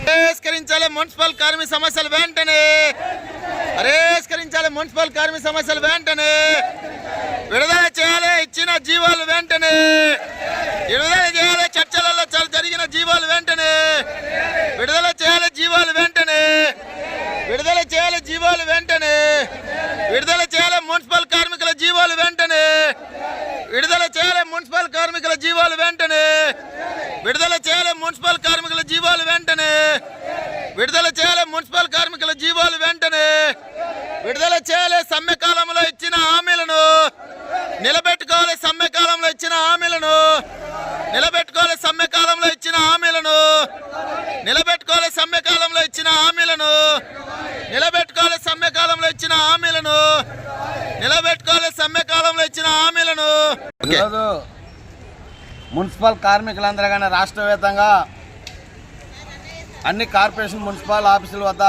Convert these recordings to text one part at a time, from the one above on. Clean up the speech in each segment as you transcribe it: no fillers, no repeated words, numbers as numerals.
పరిష్కరించాలి మున్సిపల్ కార్మిక సమస్యలు వెంటనే. పరిష్కరించాలి మున్సిపల్ కార్మిక సమస్యలు వెంటనే. విడుదల చేయాలి ఇచ్చిన జీవాలు వెంటనే. విడుదల చేయాలి చర్చలలో జరిగిన జీవాలు వెంటనే. విడుదల చేయాలి జీవాలు వెంటనే. విడుదల చేయాలి జీవాలు వెంటనే. విడుదల చేయాలి మున్సిపల్ కార్మికుల జీవాలు వెంటనే. విడుదల చేయాలి మున్సిపల్ కార్మికుల జీవాలు వెంటనే. విడుదల చేయాలి మున్సిపల్ కార్మికుల జీవాలు వెంటనే. విడుదల చేయాలి మున్సిపల్ కార్మికుల జీవాలు వెంటనే. విడుదల చేయాలి సమ్మె కాలంలో ఇచ్చిన హామీలను నిలబెట్టుకోవాలి. సమ్మె కాలంలో ఇచ్చిన హామీలను నిలబెట్టుకోవాలి. సమ్మె కాలంలో ఇచ్చిన హామీలను నిలబెట్టుకోవాలి. సమ్మె కాలంలో ఇచ్చిన హామీలను నిలబెట్టుకోవాలి. సమ్మె కాలంలో ఇచ్చిన హామీలను నిలబెట్టుకోవాలి. సమ్మె కాలంలో ఇచ్చిన హామీలను. మున్సిపల్ కార్మికులందరూ కానీ రాష్ట్ర వ్యాప్తంగా అన్ని కార్పొరేషన్ మున్సిపల్ ఆఫీసుల వద్ద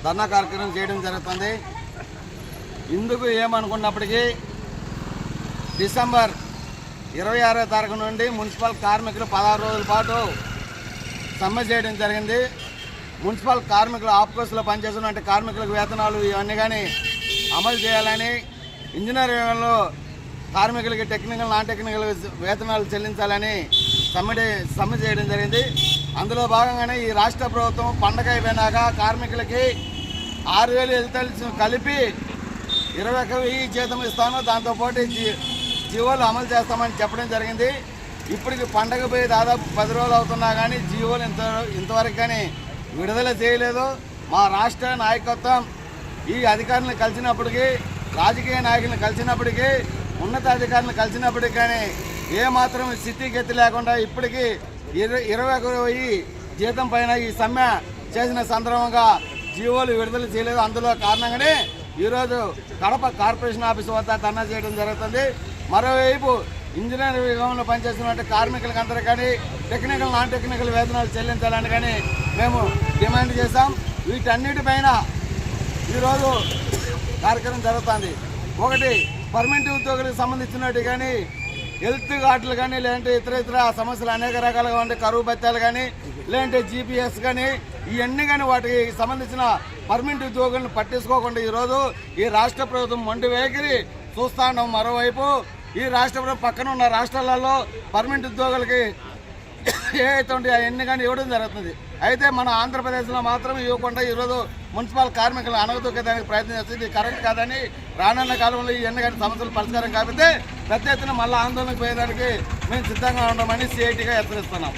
ధర్నా కార్యక్రమం చేయడం జరుగుతుంది. ఇందుకు ఏమనుకున్నప్పటికీ డిసెంబర్ 26వ తారీఖు నుండి మున్సిపల్ కార్మికులు 16 రోజుల పాటు సమ్మె చేయడం జరిగింది. మున్సిపల్ కార్మికులు ఆఫీసులో పనిచేస్తున్న కార్మికులకు వేతనాలు ఇవన్నీ కానీ అమలు చేయాలని, ఇంజనీర్ విభాగంలో కార్మికులకి టెక్నికల్ నాన్ టెక్నికల్ వేతనాలు చెల్లించాలని సమ్మె చేయడం జరిగింది. అందులో భాగంగానే ఈ రాష్ట్ర ప్రభుత్వం పండగ అయిపోయినాక కార్మికులకి 6,000 ఎదుతలు కలిపి 21,000 జీతం ఇస్తాను, దాంతోపాటు జీవోలు అమలు చేస్తామని చెప్పడం జరిగింది. ఇప్పటికి పండగ పోయి దాదాపు 10 రోజులు అవుతున్నా కానీ జీవోలు ఇంతవరకు కానీ విడుదల చేయలేదు. మా రాష్ట్ర నాయకత్వం ఈ అధికారులను కలిసినప్పటికీ, రాజకీయ నాయకులను కలిసినప్పటికీ, ఉన్నతాధికారులను కలిసినప్పటికీ కానీ ఏమాత్రం స్థితిగతి లేకుండా ఇప్పటికీ 21,000 జీతం పైన ఈ సమ్మె చేసిన సందర్భంగా జీవోలు విడుదల చేయలేదు. అందులో కారణంగానే ఈరోజు కడప కార్పొరేషన్ ఆఫీసు వద్ద ధర్నా చేయడం జరుగుతుంది. మరోవైపు ఇంజనీర్ విభాగంలో పనిచేస్తున్న కార్మికులకు అందరూ కానీ టెక్నికల్ నాన్ టెక్నికల్ వేతనాలు చెల్లించాలని కానీ మేము డిమాండ్ చేశాం. వీటన్నిటిపైన ఈరోజు కార్యక్రమం జరుగుతుంది. ఒకటి, పర్మనెంట్ ఉద్యోగులకు సంబంధించినట్టు కానీ హెల్త్ కార్డులు కానీ, లేదంటే ఇతర సమస్యలు అనేక రకాలుగా ఉండే కరువు భత్యాలు కానీ, లేదంటే జీపీఎస్ కానీ, ఇవన్నీ కానీ వాటికి సంబంధించిన పర్మనెంట్ ఉద్యోగులను పట్టించుకోకుండా ఈరోజు ఈ రాష్ట్ర ప్రభుత్వం మొండి వైఖరి చూస్తా ఉన్నాం. మరోవైపు ఈ రాష్ట్ర ప్రభుత్వం పక్కన ఉన్న రాష్ట్రాలలో పర్మనెంట్ ఉద్యోగులకి ఏవైతే ఉంటాయో అవన్నీ కానీ ఇవ్వడం జరుగుతుంది. అయితే మన ఆంధ్రప్రదేశ్లో మాత్రం ఇవ్వకుండా ఈరోజు మున్సిపల్ కార్మికులు అణగదొక్కేదానికి ప్రయత్నం చేస్తుంది. ఇది కరెక్ట్ కాదని, రానున్న కాలంలో ఈ ఎన్ని కానీ సమస్యలు పరిష్కారం కాకపోతే పెద్ద ఎత్తున మళ్ళీ ఆందోళనకు పోయేదానికి మేము సిద్ధంగా ఉండమని సిఐటిగా హెచ్చరిస్తున్నాం.